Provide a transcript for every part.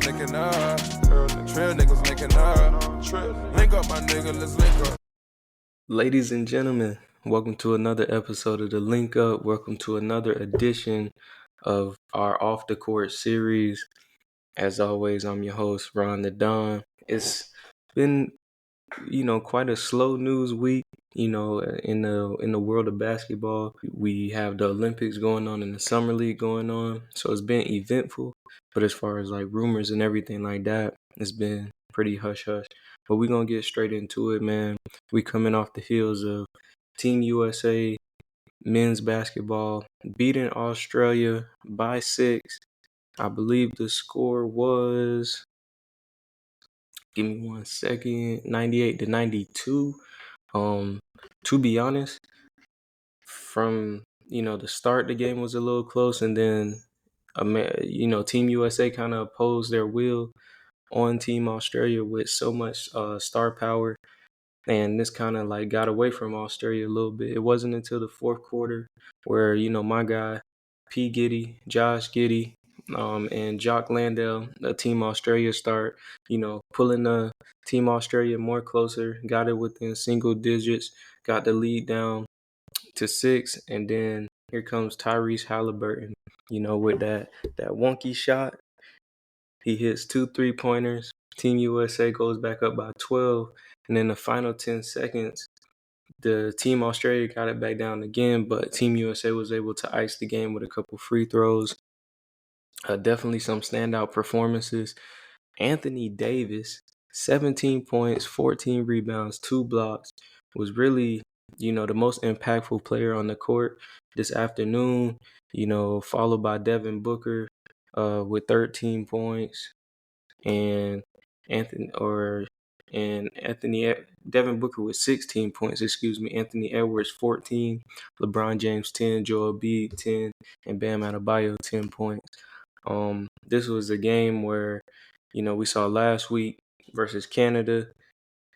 niggas linking up. Trail niggas linking up. Link up, my nigga, let's link up. Ladies and gentlemen, welcome to another episode of The Link Up. Welcome to another edition of our Off the Court series. As always, I'm your host, Ron the Don. It's been, quite a slow news week, in the world of basketball. We have the Olympics going on and the Summer League going on. So it's been eventful. But as far as like rumors and everything like that, it's been pretty hush hush. But we're going to get straight into it, man. We coming off the heels of Team USA men's basketball beating Australia by 6. I believe the score was, give me 1 second, 98-92. To be honest, from the start, the game was a little close, and then Team USA kind of opposed their will on Team Australia with so much star power, and this kind of like got away from Australia a little bit. It wasn't until the fourth quarter where my guy P Giddy, Josh Giddy, and Jock Landale, the Team Australia start pulling the Team Australia more closer, got it within single digits, got the lead down to 6, and then here comes Tyrese Halliburton, with that wonky shot. He hits 2 3-pointers. Team USA goes back up by 12, and in the final 10 seconds, the Team Australia got it back down again, but Team USA was able to ice the game with a couple free throws. Definitely some standout performances. Anthony Davis, 17 points, 14 rebounds, 2 blocks, was really, the most impactful player on the court this afternoon, followed by Devin Booker with 13 points, and Devin Booker with 16 points, Anthony Edwards 14, LeBron James 10, Joel Embiid 10, and Bam Adebayo 10 points. This was a game where, we saw last week versus Canada.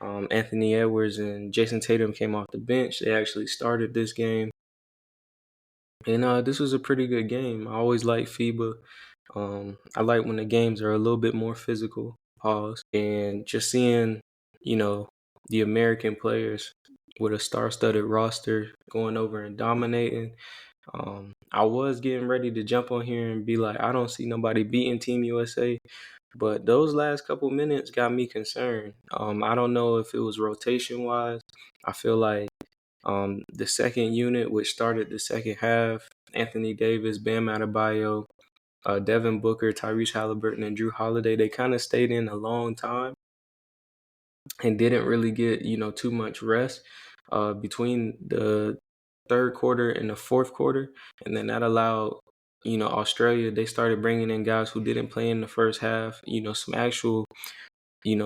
Anthony Edwards and Jason Tatum came off the bench. They actually started this game. And this was a pretty good game. I always like FIBA. I like when the games are a little bit more physical, pause. And just seeing, the American players with a star-studded roster going over and dominating. I was getting ready to jump on here and be like, I don't see nobody beating Team USA. But those last couple minutes got me concerned. I don't know if it was rotation-wise. I feel like the second unit, which started the second half, Anthony Davis, Bam Adebayo, Devin Booker, Tyrese Halliburton, and Drew Holiday, they kind of stayed in a long time and didn't really get, too much rest between the third quarter and the fourth quarter. And then that allowed, Australia, they started bringing in guys who didn't play in the first half, some actual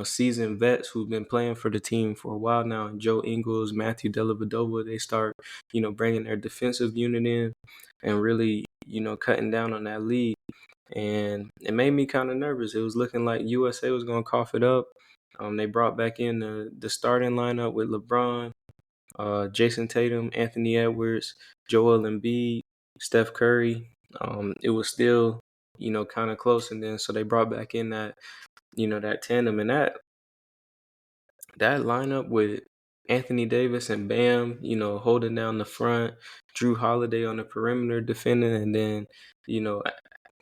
seasoned vets who've been playing for the team for a while now. And Joe Ingles, Matthew Dellavedova, they start, bringing their defensive unit in and really, cutting down on that lead. And it made me kind of nervous. It was looking like USA was going to cough it up. They brought back in the starting lineup with LeBron, Jason Tatum, Anthony Edwards, Joel Embiid, Steph Curry. It was still, kind of close. And then so they brought back in that, that tandem, and that lineup with Anthony Davis and Bam, holding down the front, Drew Holiday on the perimeter defending, and then,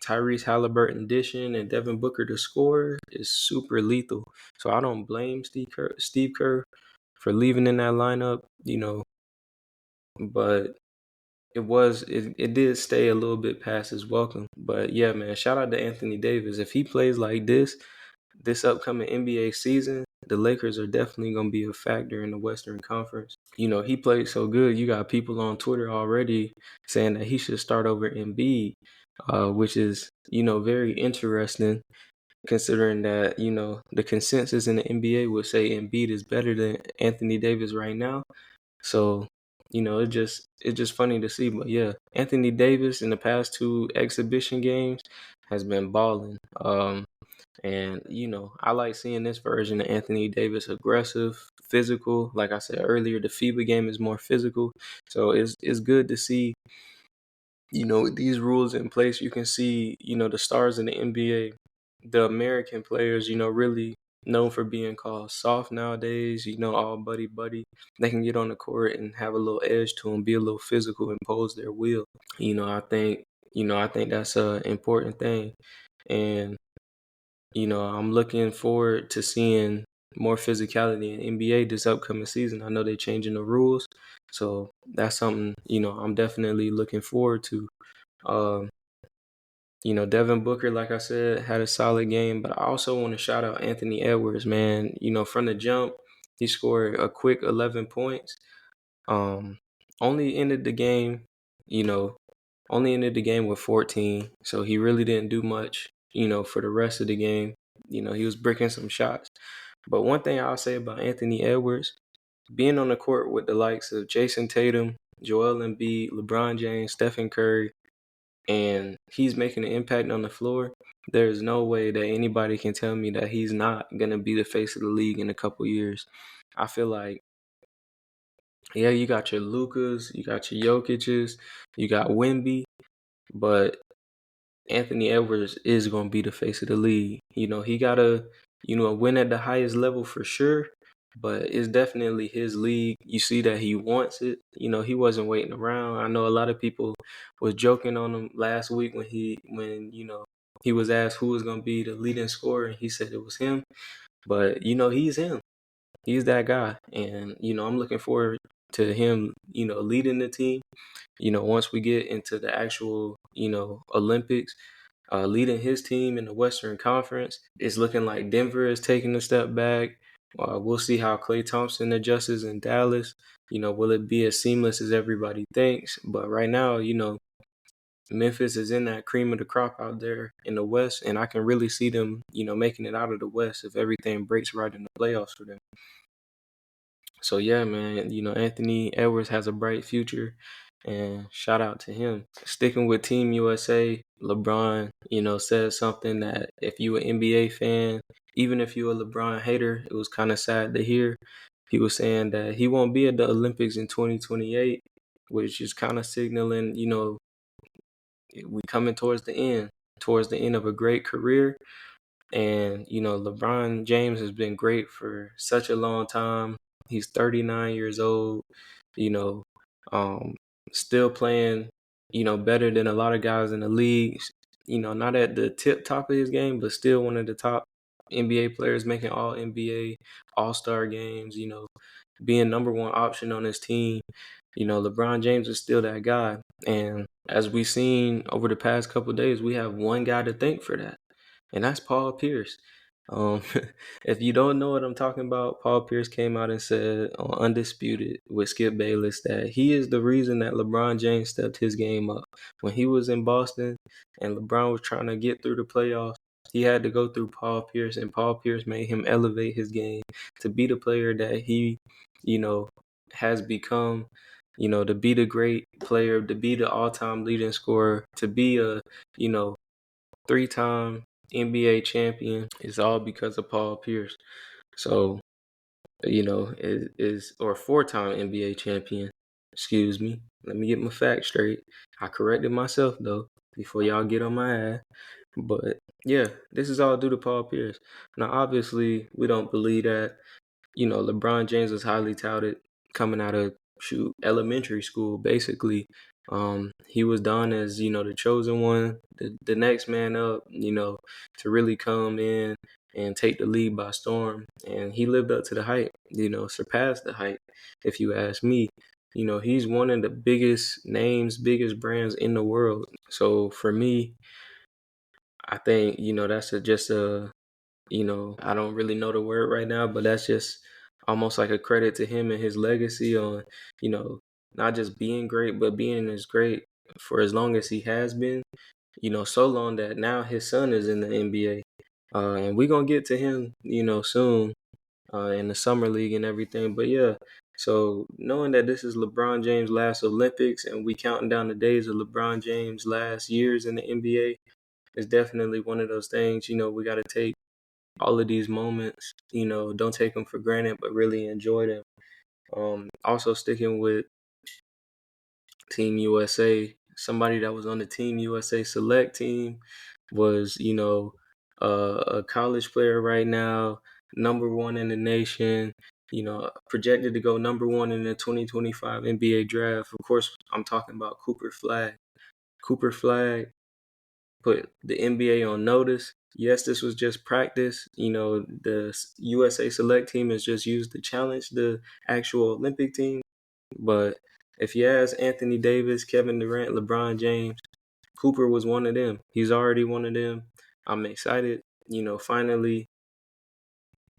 Tyrese Halliburton dishing and Devin Booker to score is super lethal. So I don't blame Steve Kerr for leaving in that lineup, but it did stay a little bit past his welcome. But yeah, man, shout out to Anthony Davis. If he plays like this upcoming NBA season, the Lakers are definitely going to be a factor in the Western Conference. He played so good. You got people on Twitter already saying that he should start over Embiid, which is, very interesting considering that, the consensus in the NBA would say Embiid is better than Anthony Davis right now. So, it's just funny to see. But yeah, Anthony Davis in the past 2 exhibition games has been balling. And, I like seeing this version of Anthony Davis aggressive, physical. Like I said earlier, the FIBA game is more physical. So it's good to see, with these rules in place, you can see, the stars in the NBA the American players, really known for being called soft nowadays, all buddy buddy. They can get on the court and have a little edge to them, be a little physical, impose their will. I think that's a important thing. And, I'm looking forward to seeing more physicality in NBA this upcoming season. I know they're changing the rules. So that's something, I'm definitely looking forward to. Um, Devin Booker, like I said, had a solid game, but I also want to shout out Anthony Edwards, man. From the jump, he scored a quick 11 points. Um, only ended the game, you know, only ended the game with 14, so he really didn't do much, for the rest of the game. He was breaking some shots. But one thing I'll say about Anthony Edwards, being on the court with the likes of Jason Tatum, Joel Embiid, LeBron James, Stephen Curry, and he's making an impact on the floor, there's no way that anybody can tell me that he's not going to be the face of the league in a couple years. I feel like, yeah, you got your Lukas, you got your Jokic's, you got Wemby, but Anthony Edwards is going to be the face of the league. He got to, win at the highest level for sure, but it's definitely his league. You see that he wants it. He wasn't waiting around. I know a lot of people was joking on him last week when he was asked who was going to be the leading scorer, and he said it was him. But, he's him. He's that guy. And, I'm looking forward to him, leading the team. Once we get into the actual, Olympics, leading his team in the Western Conference, it's looking like Denver is taking a step back. We'll see how Klay Thompson adjusts in Dallas. Will it be as seamless as everybody thinks? But right now, Memphis is in that cream of the crop out there in the West, and I can really see them, making it out of the West if everything breaks right in the playoffs for them. So yeah, man, Anthony Edwards has a bright future, and shout out to him. Sticking with Team USA, LeBron, said something that if you an NBA fan, even if you a LeBron hater, it was kind of sad to hear. He was saying that he won't be at the Olympics in 2028, which is kind of signaling, we coming towards the end of a great career. And, LeBron James has been great for such a long time. He's 39 years old, you know, um, still playing, better than a lot of guys in the league. Not at the tip top of his game, but still one of the top NBA players, making all NBA, all-star games, being number one option on his team. LeBron James is still that guy. And as we've seen over the past couple of days, we have one guy to thank for that, and that's Paul Pierce. Um, if you don't know what I'm talking about, Paul Pierce came out and said on Undisputed with Skip Bayless that he is the reason that LeBron James stepped his game up. When he was in Boston and LeBron was trying to get through the playoffs, he had to go through Paul Pierce, and Paul Pierce made him elevate his game to be the player that he, you know, has become, to be the great player, to be the all-time leading scorer, to be a, you know, three-time NBA champion. Is all because of Paul Pierce. So, is or four-time NBA champion. Excuse me. Let me get my facts straight. I corrected myself though before y'all get on my ass. But yeah, this is all due to Paul Pierce. Now, obviously, we don't believe that. LeBron James is highly touted coming out of elementary school, basically. He was done as, the chosen one, the next man up, to really come in and take the league by storm. And he lived up to the hype, surpassed the hype, if you ask me. He's one of the biggest names, biggest brands in the world. So for me, I think, that's just a, I don't really know the word right now, but that's just almost like a credit to him and his legacy on, you know, not just being great, but being as great for as long as he has been, so long that now his son is in the NBA. And we're going to get to him, soon in the summer league and everything. But yeah, so knowing that this is LeBron James' last Olympics and we counting down the days of LeBron James' last years in the NBA, is definitely one of those things, we got to take all of these moments, don't take them for granted, but really enjoy them. Also sticking with Team USA, somebody that was on the Team USA select team was, a college player right now, #1 in the nation. Projected to go #1 in the 2025 NBA draft. Of course, I'm talking about Cooper Flagg. Cooper Flagg put the NBA on notice. Yes, this was just practice. The USA Select team is just used to challenge the actual Olympic team. But if you ask Anthony Davis, Kevin Durant, LeBron James, Cooper was one of them. He's already one of them. I'm excited. Finally,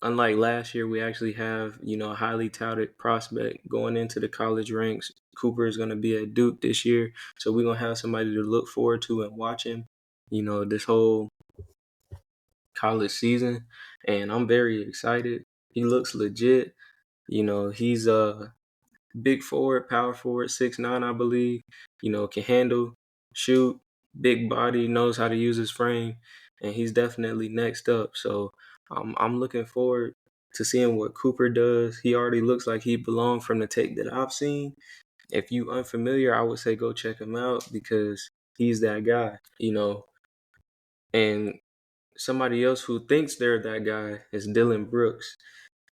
unlike last year, we actually have, a highly touted prospect going into the college ranks. Cooper is going to be at Duke this year. So we're going to have somebody to look forward to and watch him, this whole college season. And I'm very excited. He looks legit. He's a big forward, power forward, 6'9", I believe. Can handle, shoot, big body, knows how to use his frame, and he's definitely next up. So I'm looking forward to seeing what Cooper does. He already looks like he belongs from the tape that I've seen. If you unfamiliar, I would say go check him out because he's that guy. And somebody else who thinks they're that guy is Dylan Brooks.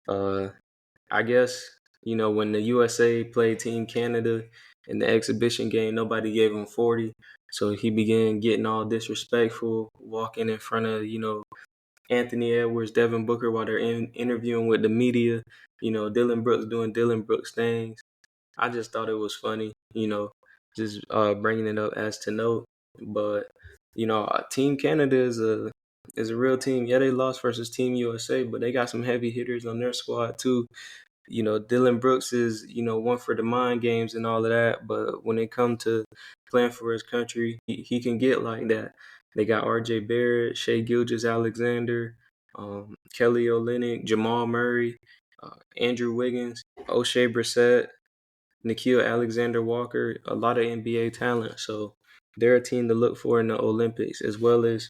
I guess, when the USA played Team Canada in the exhibition game, nobody gave him 40. So he began getting all disrespectful, walking in front of, Anthony Edwards, Devin Booker while they're interviewing with the media. Dylan Brooks doing Dylan Brooks things. I just thought it was funny, just bringing it up as to note. But, Team Canada is a real team. Yeah, they lost versus Team USA, but they got some heavy hitters on their squad too. Dylan Brooks is, one for the mind games and all of that. But when it comes to playing for his country, he can get like that. They got RJ Barrett, Shea Gilgeous-Alexander, Kelly Olynyk, Jamal Murray, Andrew Wiggins, O'Shea Brissett, Nickeil Alexander-Walker, a lot of NBA talent. So they're a team to look for in the Olympics, as well as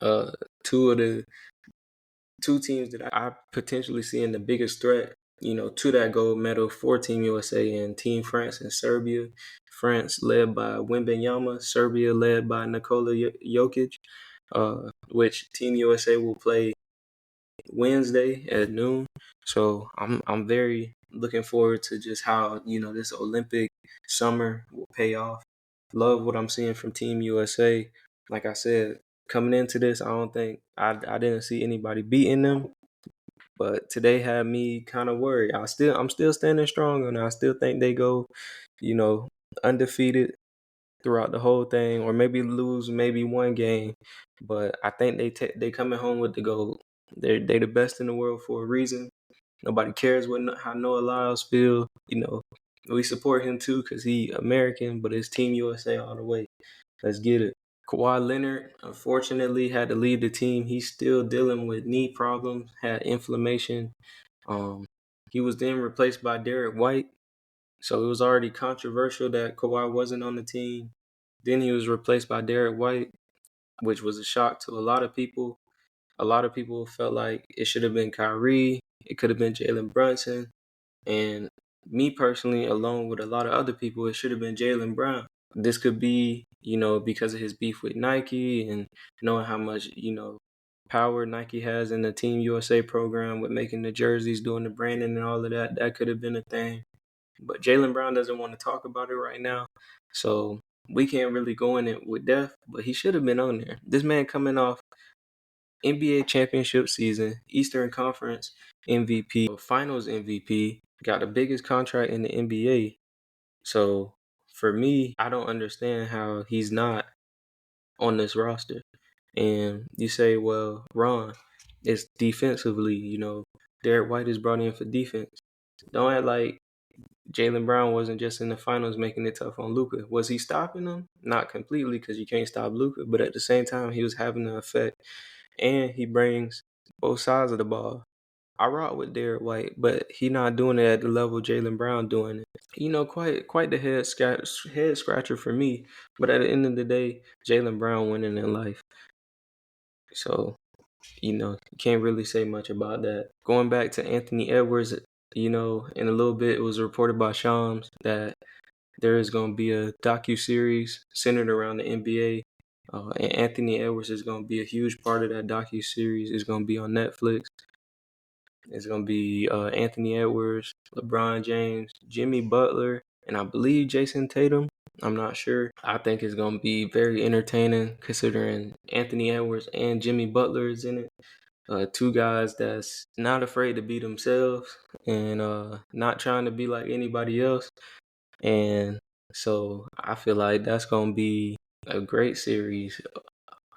uh, two teams that I potentially see in the biggest threat, to that gold medal for Team USA and Team France and Serbia. France led by Wembanyama, Serbia led by Nikola Jokic, which Team USA will play Wednesday at noon. So I'm very looking forward to just how, this Olympic summer will pay off. Love what I'm seeing from Team USA. Like I said, coming into this, I don't think I didn't see anybody beating them. But today had me kind of worried. I'm still standing strong on it. I still think they go, undefeated throughout the whole thing, or maybe lose maybe one game. But I think they coming home with the gold. They the best in the world for a reason. Nobody cares how Noah Lyles feel. We support him too because he American, but it's Team USA all the way. Let's get it. Kawhi Leonard, unfortunately, had to leave the team. He's still dealing with knee problems, had inflammation. He was then replaced by Derek White. So it was already controversial that Kawhi wasn't on the team. Then he was replaced by Derek White, which was a shock to a lot of people. A lot of people felt like it should have been Kyrie. It could have been Jalen Brunson. And me personally, along with a lot of other people, it should have been Jaylen Brown. This could be, because of his beef with Nike and knowing how much, power Nike has in the Team USA program with making the jerseys, doing the branding and all of that. That could have been a thing. But Jaylen Brown doesn't want to talk about it right now. So we can't really go in it with death, but he should have been on there. This man coming off NBA championship season, Eastern Conference MVP, Finals MVP, got the biggest contract in the NBA. So for me, I don't understand how he's not on this roster. And you say, well, Ron, it's defensively, Derek White is brought in for defense. Don't act like Jaylen Brown wasn't just in the finals making it tough on Luka. Was he stopping him? Not completely because you can't stop Luka, but at the same time, he was having an effect. And he brings both sides of the ball. I rock with Derek White, but he not doing it at the level Jaylen Brown doing it. Quite the head scratcher for me. But at the end of the day, Jaylen Brown winning in life. So, you can't really say much about that. Going back to Anthony Edwards, in a little bit, it was reported by Shams that there is going to be a docu-series centered around the NBA And Anthony Edwards is going to be a huge part of that docu-series. It's going to be on Netflix. It's going to be Anthony Edwards, LeBron James, Jimmy Butler, and I believe Jason Tatum. I'm not sure. I think it's going to be very entertaining considering Anthony Edwards and Jimmy Butler is in it. Two guys that's not afraid to be themselves and not trying to be like anybody else. And so I feel like that's going to be a great series.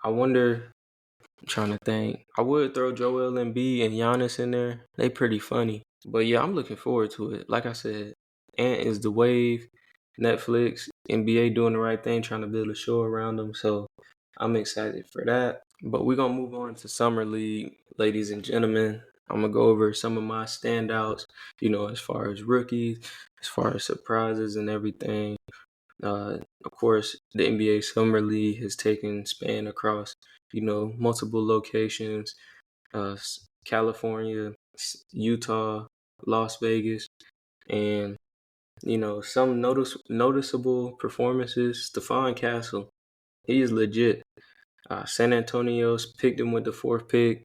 I wonder, I'm trying to think. I would throw Joel Embiid and Giannis in there. They pretty funny. But yeah, I'm looking forward to it. Like I said, Ant is the wave. Netflix, NBA doing the right thing, trying to build a show around them. So I'm excited for that. But we're going to move on to Summer League, ladies and gentlemen. I'm going to go over some of my standouts, as far as rookies, as far as surprises and everything. Of course, the NBA Summer League has taken span across, multiple locations, California, Utah, Las Vegas, and some noticeable performances. Stephon Castle, he is legit. San Antonio's picked him with the 4th pick.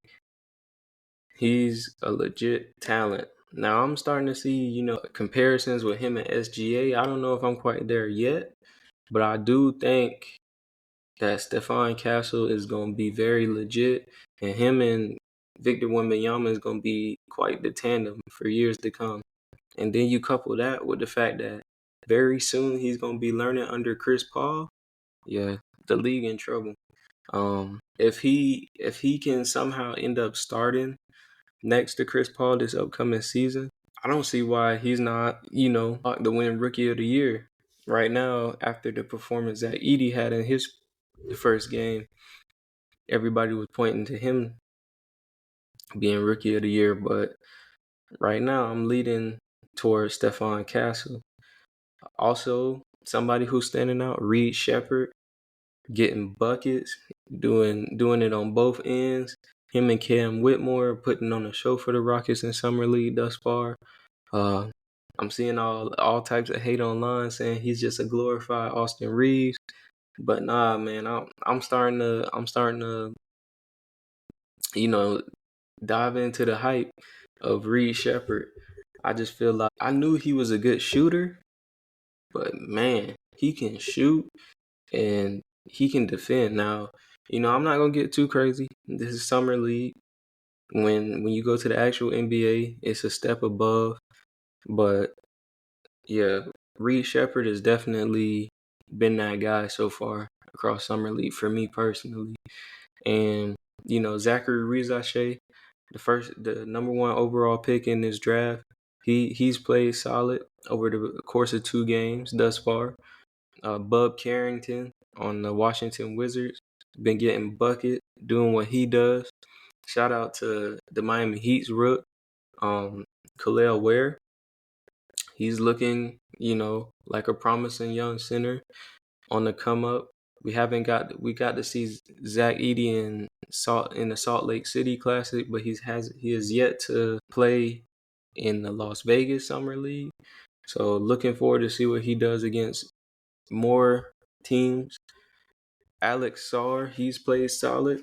He's a legit talent. Now I'm starting to see, comparisons with him and SGA. I don't know if I'm quite there yet, but I do think that Stephon Castle is going to be very legit, and him and Victor Wembanyama is going to be quite the tandem for years to come. And then you couple that with the fact that very soon he's going to be learning under Chris Paul. Yeah, the league in trouble. If he can somehow end up starting next to Chris Paul this upcoming season, I don't see why he's not, to win Rookie of the Year right now after the performance that Edie had in his first game. Everybody was pointing to him being Rookie of the Year, but right now I'm leading towards Stephon Castle. Also, somebody who's standing out, Reed Shepherd, getting buckets, doing it on both ends. Him and Cam Whitmore putting on a show for the Rockets in Summer League thus far. I'm seeing all types of hate online saying he's just a glorified Austin Reeves, but nah, man, I'm starting to dive into the hype of Reed Shepherd. I just feel like I knew he was a good shooter, but man, he can shoot and he can defend. Now, I'm not gonna get too crazy. This is Summer League. When you go to the actual NBA, it's a step above. But yeah, Reed Shepherd has definitely been that guy so far across Summer League for me personally. And Zachary Rizashe, the number 1 overall pick in this draft, he's played solid over the course of 2 games thus far. Bub Carrington on the Washington Wizards been getting bucket, doing what he does. Shout out to the Miami Heat's rook, Khalil Ware. He's looking, like a promising young center on the come up. We got to see Zach Edey in the Salt Lake City Classic, but he has yet to play in the Las Vegas Summer League. So looking forward to see what he does against more teams. Alex Sarr, he's played solid.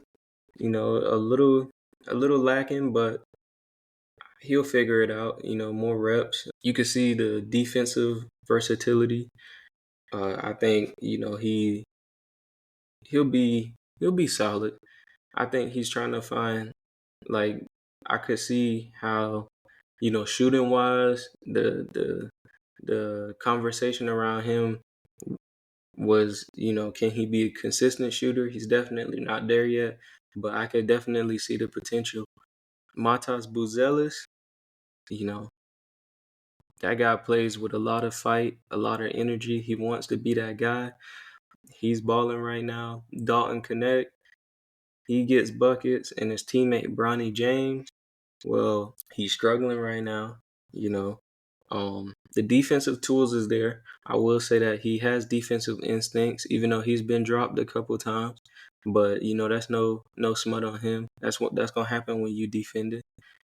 A little lacking, but he'll figure it out. More reps. You can see the defensive versatility. I think he'll be solid. I think he's trying to find, like, I could see how shooting wise the conversation around him was, can he be a consistent shooter? He's definitely not there yet, but I could definitely see the potential. Matas Buzelis, that guy plays with a lot of fight, a lot of energy. He wants to be that guy. He's balling right now. Dalton Connect, he gets buckets, and his teammate Bronny James, well, he's struggling right now. The defensive tools is there. I will say that he has defensive instincts, even though he's been dropped a couple times. But that's no smut on him. That's gonna happen when you defend it.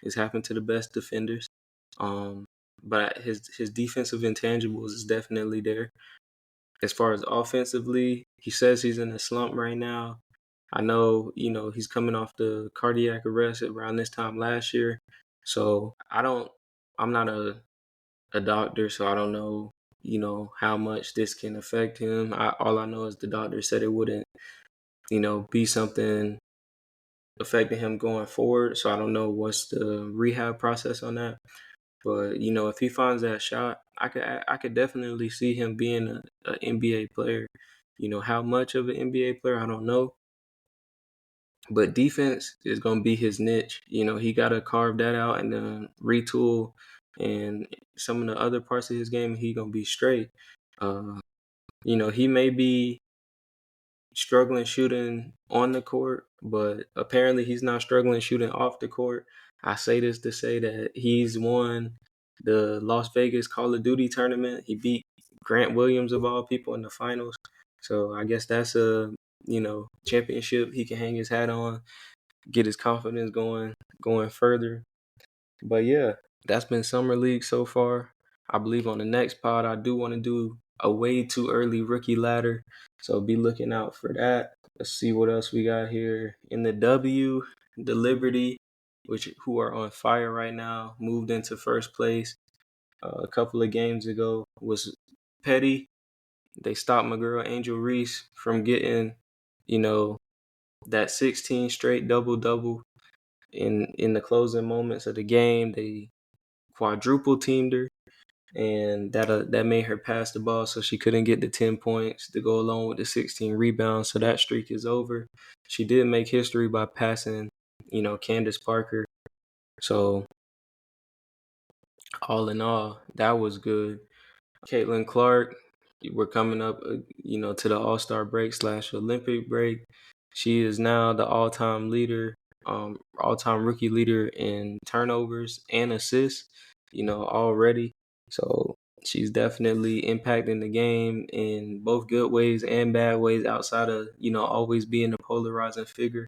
It's happened to the best defenders. But his defensive intangibles is definitely there. as far as offensively, he says he's in a slump right now. I know, he's coming off the cardiac arrest around this time last year. So I'm not a doctor, so I don't know, how much this can affect him. All I know is the doctor said it wouldn't, be something affecting him going forward. So I don't know what's the rehab process on that. But if he finds that shot, I could definitely see him being a NBA player. How much of an NBA player, I don't know. But defense is gonna be his niche. He gotta carve that out and then retool, and some of the other parts of his game, he gonna be straight. Uh, he may be struggling shooting on the court, but apparently he's not struggling shooting off the court. I say this to say that he's won the Las Vegas Call of Duty tournament. He beat Grant Williams of all people in the finals. So I guess that's a championship he can hang his hat on, get his confidence going further. But yeah, that's been summer league so far. I believe on the next pod I do want to do a way too early rookie ladder, so be looking out for that. Let's see what else we got here in the W. The Liberty, who are on fire right now, moved into first place a couple of games ago. Was petty. They stopped my girl Angel Reese from getting, you know, that 16 straight double double in the closing moments of the game. They quadruple teamed her, and that made her pass the ball, so she couldn't get the 10 points to go along with the 16 rebounds. So that streak is over. She did make history by passing, Candace Parker. So all in all, that was good. Caitlin Clark, we're coming up, to the All-Star break / Olympic break. She is now the all-time leader, all-time rookie leader in turnovers and assists, already. So she's definitely impacting the game in both good ways and bad ways outside of, always being a polarizing figure.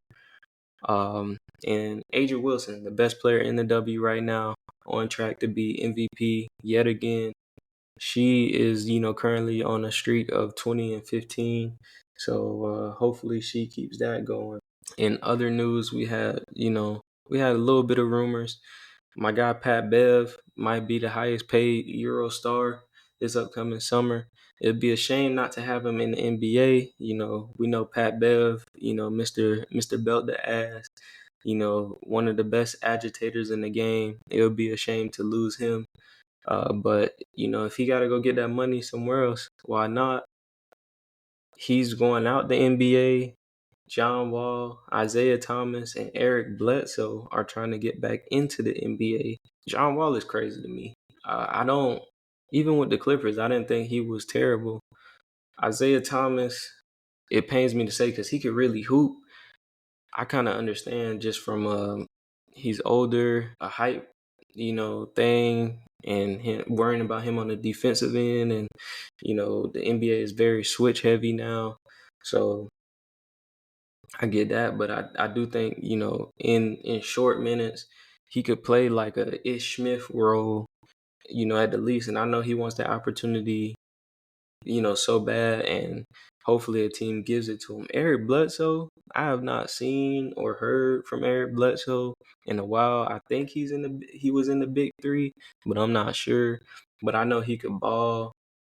And Adrian Wilson, the best player in the W right now, on track to be MVP yet again. She is, currently on a streak of 20 and 15. So hopefully she keeps that going. In other news, we had a little bit of rumors. My guy Pat Bev might be the highest paid Euro star this upcoming summer. It'd be a shame not to have him in the NBA. We know Pat Bev, Mr. Belt the Ass, one of the best agitators in the game. It would be a shame to lose him. But if he got to go get that money somewhere else, why not? He's going out the NBA. John Wall, Isaiah Thomas, and Eric Bledsoe are trying to get back into the NBA. John Wall is crazy to me. I don't, even with the Clippers, I didn't think he was terrible. Isaiah Thomas, it pains me to say because he could really hoop. I kind of understand just from he's older, a hype, thing, and him, worrying about him on the defensive end, and the NBA is very switch heavy now, so I get that. But I do think in short minutes he could play like a Ish Smith role, at the least, and I know he wants that opportunity so bad, and hopefully a team gives it to him. Eric Bledsoe, I have not seen or heard from Eric Bledsoe in a while. I think he was in the big three, but I'm not sure. But I know he could ball.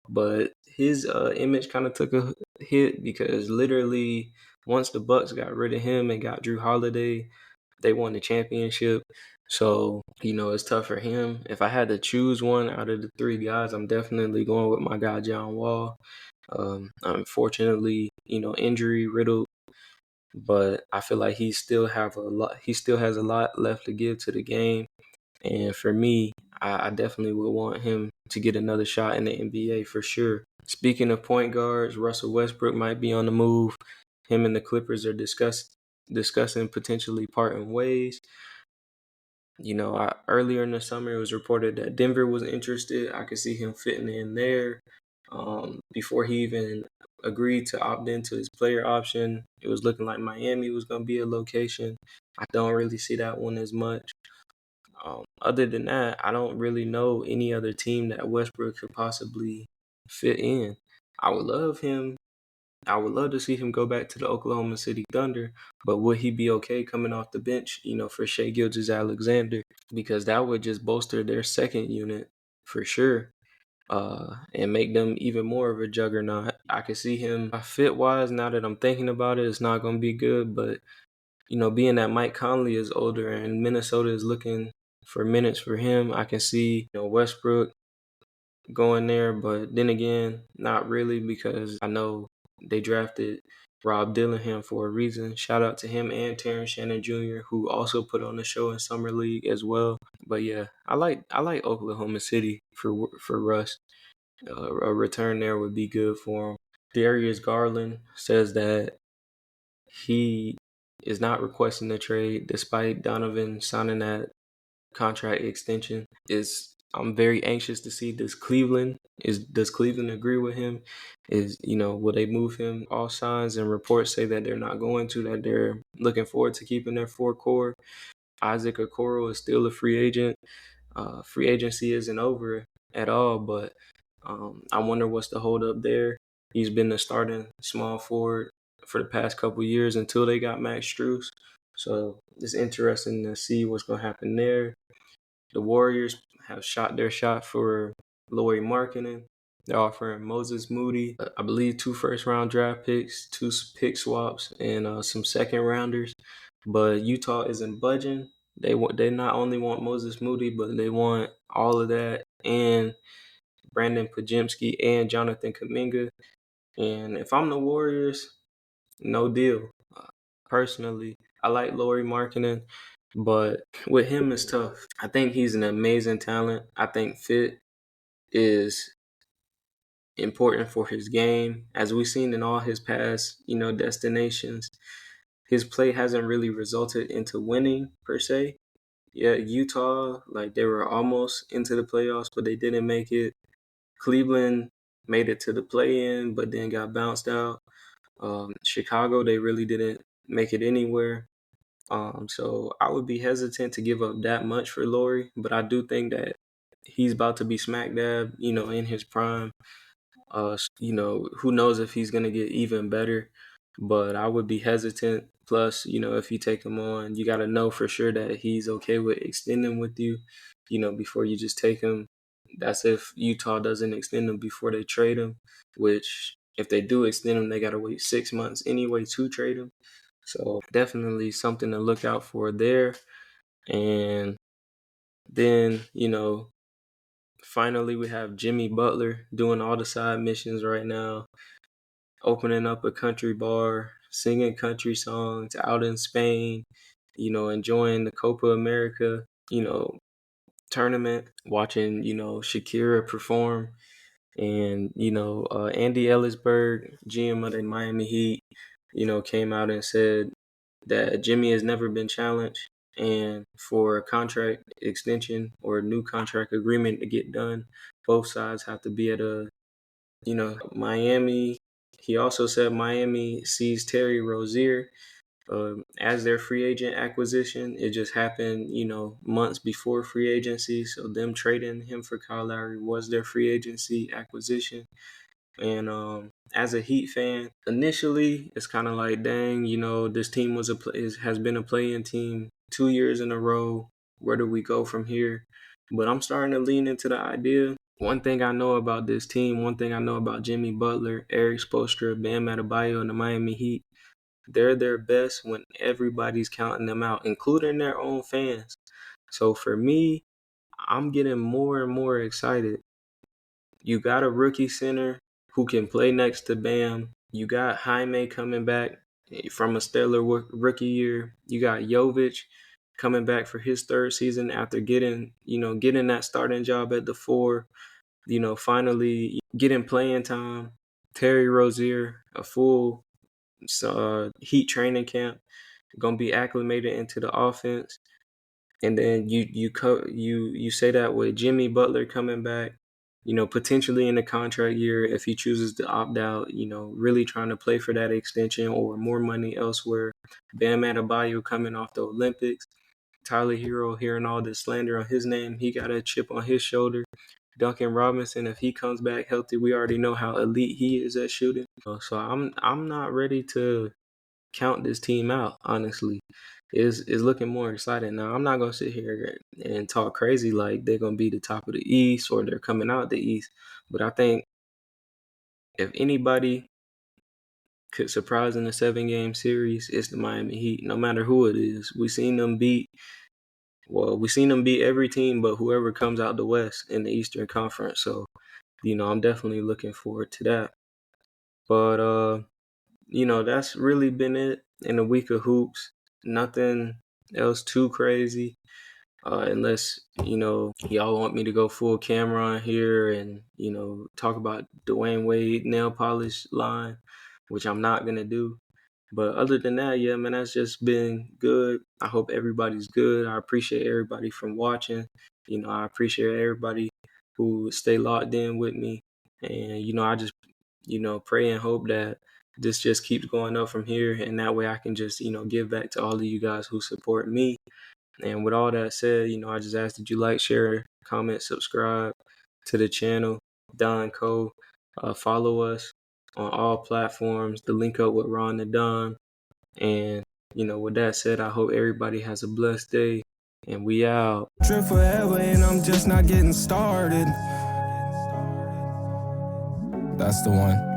But his image kind of took a hit because literally once the Bucks got rid of him and got Drew Holiday, they won the championship. So, it's tough for him. If I had to choose one out of the three guys, I'm definitely going with my guy, John Wall. Unfortunately, injury riddled, but I feel like he still has a lot left to give to the game. And for me, I definitely would want him to get another shot in the NBA for sure. Speaking of point guards, Russell Westbrook might be on the move. Him and the Clippers are discussing potentially parting ways. Earlier in the summer, it was reported that Denver was interested. I could see him fitting in there. Before he even agreed to opt into his player option, it was looking like Miami was going to be a location. I don't really see that one as much. Other than that, I don't really know any other team that Westbrook could possibly fit in. I would love him. I would love to see him go back to the Oklahoma City Thunder, but would he be okay coming off the bench, for Shea Gilgeous-Alexander? Because that would just bolster their second unit for sure, and make them even more of a juggernaut. I could see him fit wise. Now that I'm thinking about it, it's not going to be good, but being that Mike Conley is older and Minnesota is looking for minutes for him, I can see Westbrook going there, but then again, not really, because I know they drafted Rob Dillingham for a reason. Shout out to him and Terrence Shannon Jr., who also put on the show in summer league as well. But yeah, I like Oklahoma City for Russ. A return there would be good for him. Darius Garland says that he is not requesting the trade despite Donovan signing that contract extension. I'm very anxious to see does Cleveland agree with him? Will they move him? All signs and reports say that they're not going to, that they're looking forward to keeping their four core. Isaac Okoro is still a free agent. Free agency isn't over at all, but I wonder what's the hold up there. He's been the starting small forward for the past couple years until they got Max Strus. So it's interesting to see what's going to happen there. The Warriors have shot their shot for Lauri Markkanen. They're offering Moses Moody, I believe, 2 first-round draft picks, 2 pick swaps, and some second-rounders. But Utah isn't budging. They not only want Moses Moody, but they want all of that and Brandon Podziemski and Jonathan Kuminga. And if I'm the Warriors, no deal. Personally, I like Lauri Markkanen, but with him it's tough. I think he's an amazing talent. I think fit is important for his game. As we've seen in all his past, destinations, his play hasn't really resulted into winning per se. Yeah, Utah, like they were almost into the playoffs, but they didn't make it. Cleveland made it to the play-in, but then got bounced out. Chicago, they really didn't make it anywhere. So I would be hesitant to give up that much for Lauri, but I do think that he's about to be smack dab, in his prime. Who knows if he's gonna get even better, but I would be hesitant. Plus, if you take him on, you got to know for sure that he's okay with extending with you, before you just take him. That's if Utah doesn't extend him before they trade him, which if they do extend him, they got to wait 6 months anyway to trade him. So definitely something to look out for there. And then, finally we have Jimmy Butler doing all the side missions right now, opening up a country bar, singing country songs out in Spain, enjoying the Copa America, tournament, watching, Shakira perform. And, Andy Ellisberg, GM of the Miami Heat, came out and said that Jimmy has never been challenged. And for a contract extension or a new contract agreement to get done, both sides have to be at Miami. He also said Miami sees Terry Rozier as their free agent acquisition. It just happened, months before free agency. So them trading him for Kyle Lowry was their free agency acquisition. And as a Heat fan, initially it's kind of like, dang, this team has been a play-in team 2 years in a row. Where do we go from here? But I'm starting to lean into the idea. One thing I know about this team, one thing I know about Jimmy Butler, Eric Spoelstra, Bam Adebayo, and the Miami Heat, they're their best when everybody's counting them out, including their own fans. So for me, I'm getting more and more excited. You got a rookie center who can play next to Bam. You got Jaime coming back from a stellar rookie year. You got Jovic coming back for his 3rd season after getting that starting job at the 4. Finally getting playing time. Terry Rozier, a full Heat training camp, gonna be acclimated into the offense. And then you say that with Jimmy Butler coming back, potentially in the contract year if he chooses to opt out, really trying to play for that extension or more money elsewhere. Bam Adebayo coming off the Olympics. Tyler Hero hearing all this slander on his name, he got a chip on his shoulder. Duncan Robinson, if he comes back healthy, we already know how elite he is at shooting. So I'm not ready to count this team out, honestly. It's looking more exciting now. I'm not gonna sit here and talk crazy like they're gonna be the top of the East or they're coming out the East. But I think if anybody could surprise in a 7-game series, it's the Miami Heat. No matter who it is, we seen them beat every team but whoever comes out the West in the Eastern Conference. So, I'm definitely looking forward to that. But that's really been it in a week of hoops. Nothing else too crazy. Unless, y'all want me to go full camera on here and, talk about Dwayne Wade nail polish line, which I'm not going to do. But other than that, yeah, man, that's just been good. I hope everybody's good. I appreciate everybody from watching. I appreciate everybody who stay locked in with me. And, I just, pray and hope that this just keeps going up from here. And that way I can just, give back to all of you guys who support me. And with all that said, I just ask that you like, share, comment, subscribe to the channel, Don Co. Follow us on all platforms, the link up with Ron and Don. And, with that said, I hope everybody has a blessed day. And we out. Trip forever and I'm just not getting started. That's the one.